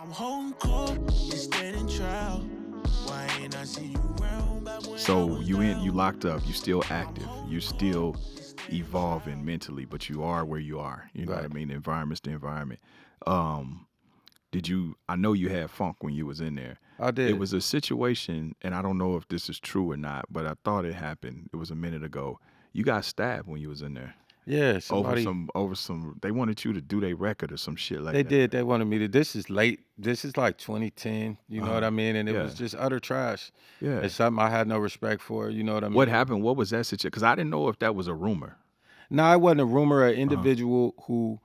I'm holding court, you standing trial. Why ain't I see you round back when I So was you down? locked up, you still active, you still evolving mentally, but you are where you are. You know what I Right. mean? The environment's the environment. Um, did you? I know you had funk when you was in there. I It did. was a situation, and I don't know if this is true or not, but I thought it happened. It was a minute ago. You got stabbed when you was in there Yeah, over somebody some. They wanted you to do their record or some shit like they that. did. They wanted me to. This is late. This is like 2010. You know what I mean? And it yeah. was just utter trash. Yeah. It's something I had no respect for. You know what I mean? What happened? What was that situation? Because I didn't know if that was a rumor. No, it wasn't a rumor. An individual who,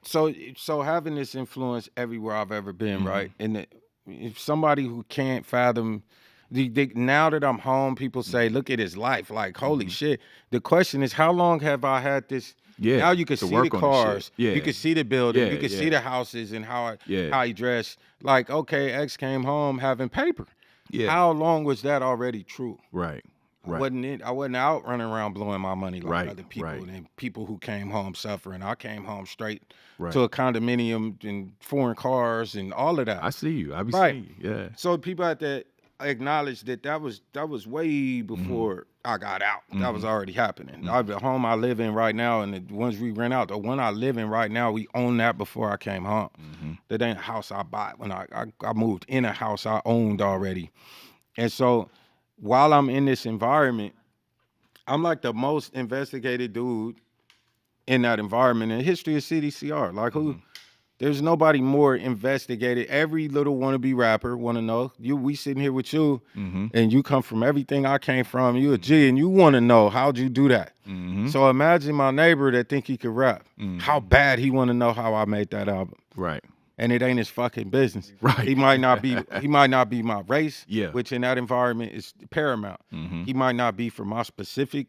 so having this influence everywhere I've ever been, right? And if somebody who can't fathom, now that I'm home, people say, "Look at his life." Like, holy shit. The question is, how long have I had this? Yeah, Now you can to see work the on the shit. cars, Yeah. you can see the building, Yeah, you can see yeah. the houses and how Yeah. he dressed. Like, okay, X came home having paper. Yeah. How long was that already true? Right. I wasn't out running around blowing my money like Right, other people right. and people who came home suffering. I came home straight Right. to a condominium and foreign cars and all of that. I see you. I be Right. seeing you. Yeah. So people had to acknowledge that was way before I got out. That was already happening. The home I live in right now and the ones we rent out, the one I live in right now, we owned that before I came home. That ain't a house I bought. When I moved in a house I owned already. And so while I'm in this environment, I'm like the most investigated dude in that environment in the history of CDCR. Like who? There's nobody more investigated. Every little wannabe rapper want to know. We sitting here with you, and you come from everything I came from. You a G, and you want to know how'd you do that. So imagine my neighbor that think he could rap. How bad he want to know how I made that album. Right. And it ain't his fucking business. Right. He might not be my race, Yeah. which in that environment is paramount. He might not be from my specific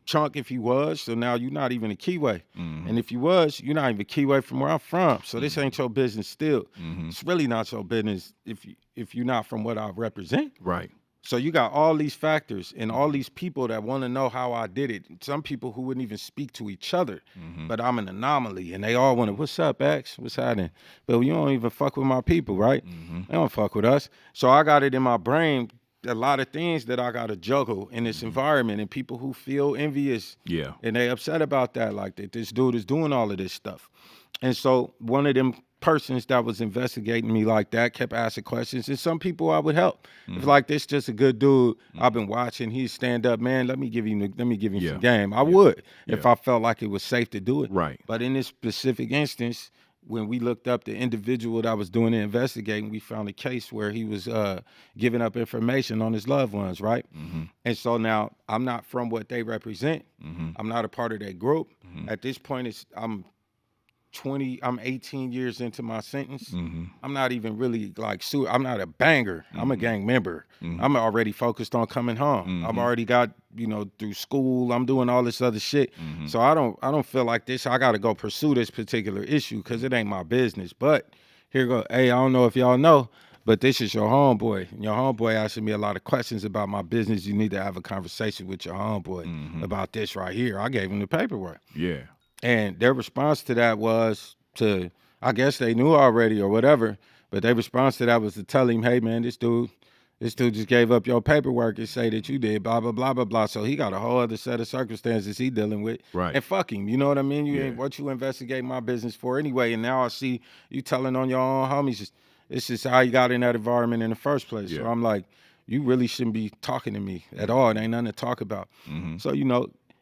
chunk if he was. So now you're not even a keyway. And if you was, you're not even a keyway from where I'm from. So this ain't your business still. It's really not your business if you're not from what I represent. Right. So you got all these factors and all these people that want to know how I did it. Some people who wouldn't even speak to each other, but I'm an anomaly, and they all want to, what's up, X? What's happening? But you don't even fuck with my people, right? They don't fuck with us. So I got it in my brain, a lot of things that I got to juggle in this environment, and people who feel envious, Yeah. and they upset about that, like that this dude is doing all of this stuff. And so one of them persons that was investigating me like that kept asking questions, and some people I would help. If like this just a good dude, I've been watching, he's stand up, man, let me give him Yeah. some game. I would if Yeah. I felt like it was safe to do it. Right. But in this specific instance, when we looked up the individual that was doing the investigating, we found a case where he was giving up information on his loved ones, right? And so now I'm not from what they represent. I'm not a part of that group. At this point, I'm 18 years into my sentence. I'm not even really like I'm not a banger. I'm a gang member. I'm already focused on coming home. I've already got, through school, I'm doing all this other shit. So I don't feel like this. I got to go pursue this particular issue because it ain't my business. But here go. Hey, I don't know if y'all know, but this is your homeboy. And your homeboy asking me a lot of questions about my business. You need to have a conversation with your homeboy about this right here. I gave him the paperwork. Yeah. And their response to that was I guess they knew already or whatever, but their response to that was to tell him, hey man, this dude just gave up your paperwork and say that you did, blah, blah, blah, blah, blah. So he got a whole other set of circumstances he dealing with. Right. And fuck him, you know what I mean? Yeah. Ain't what you investigate my business for anyway. And now I see you telling on your own homies, this is how you got in that environment in the first place. Yeah. So I'm like, you really shouldn't be talking to me at all. It ain't nothing to talk about. So,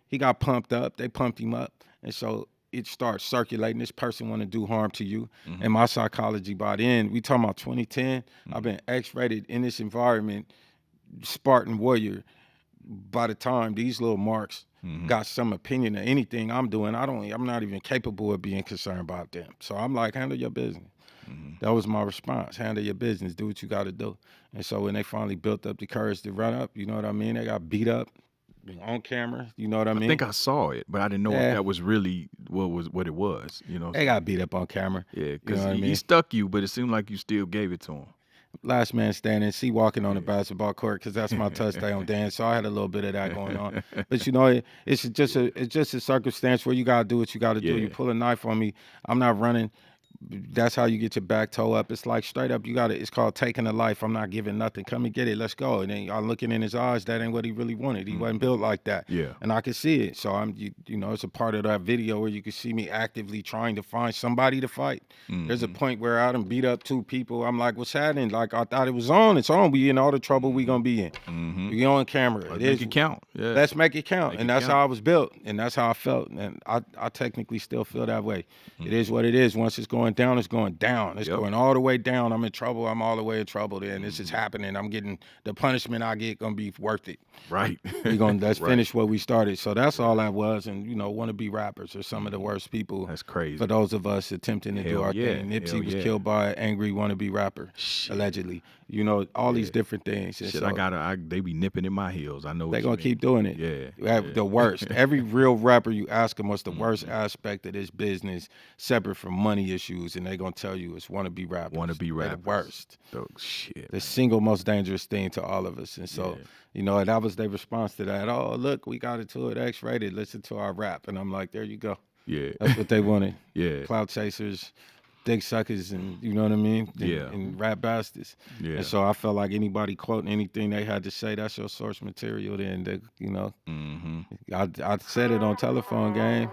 he got pumped up. They pumped him up. And so it starts circulating. This person want to do harm to you. And my psychology by then, we talking about 2010, I've been X-rated in this environment, Spartan warrior. By the time these little marks got some opinion of anything I'm doing, I'm not even capable of being concerned about them. So I'm like, handle your business. That was my response. Handle your business. Do what you got to do. And so when they finally built up the courage to run up, you know what I mean? They got beat up on camera. You know what I mean? I think I saw it, but I didn't know if that was really what it was. They got beat up on camera. Yeah, because You know what I he mean? stuck you, but it seemed like you still gave it to him. Last man standing, see walking on the basketball court because that's my touchdown dance. So I had a little bit of that going on. But it's just a circumstance where you gotta do what you gotta do. Yeah. You pull a knife on me, I'm not running. that's how you get your back toe up. It's like straight up, it's called taking a life. I'm not giving nothing. Come and get it. Let's go. And then y'all looking in his eyes, that ain't what he really wanted. He wasn't built like that. Yeah. And I can see it. So it's a part of that video where you can see me actively trying to find somebody to fight. There's a point where I done beat up 2 people. I'm like, what's happening? Like, I thought it was on. It's on. We in all the trouble we gonna be in. We on camera. Make it count. Yeah. Let's make it count. Make and it that's count. how I was built. And that's how I felt. And I technically still feel that way. It is what it is. Once it's going down, it's going down. It's going all the way down. I'm in trouble. I'm all the way in trouble. Then this is happening. I'm getting the punishment I get gonna be worth it. Right. Let's finish what we started. So that's all that was. And wannabe rappers are some of the worst people. That's crazy. For those of us attempting to do our thing. Hell Nipsey was killed by an angry wannabe rapper, allegedly. All these different things. And Shit, so, they be nipping in my heels. I know. They're gonna keep doing it. Yeah. The worst. Every real rapper, you ask them what's the worst aspect of this business, separate from money issues, and they're gonna tell you it's wannabe rappers. Wannabe rappers. They're the worst. Oh, shit. The single most dangerous thing to all of us. And so, that was their response to that. Oh, look, we got into it X-rated. Listen to our rap. And I'm like, there you go. Yeah. That's what they wanted. Yeah. Clout chasers, dick suckers, and you know what I mean? And rap bastards. Yeah. And so I felt like anybody quoting anything they had to say, that's your source material. Then, I said it on Telephone Game.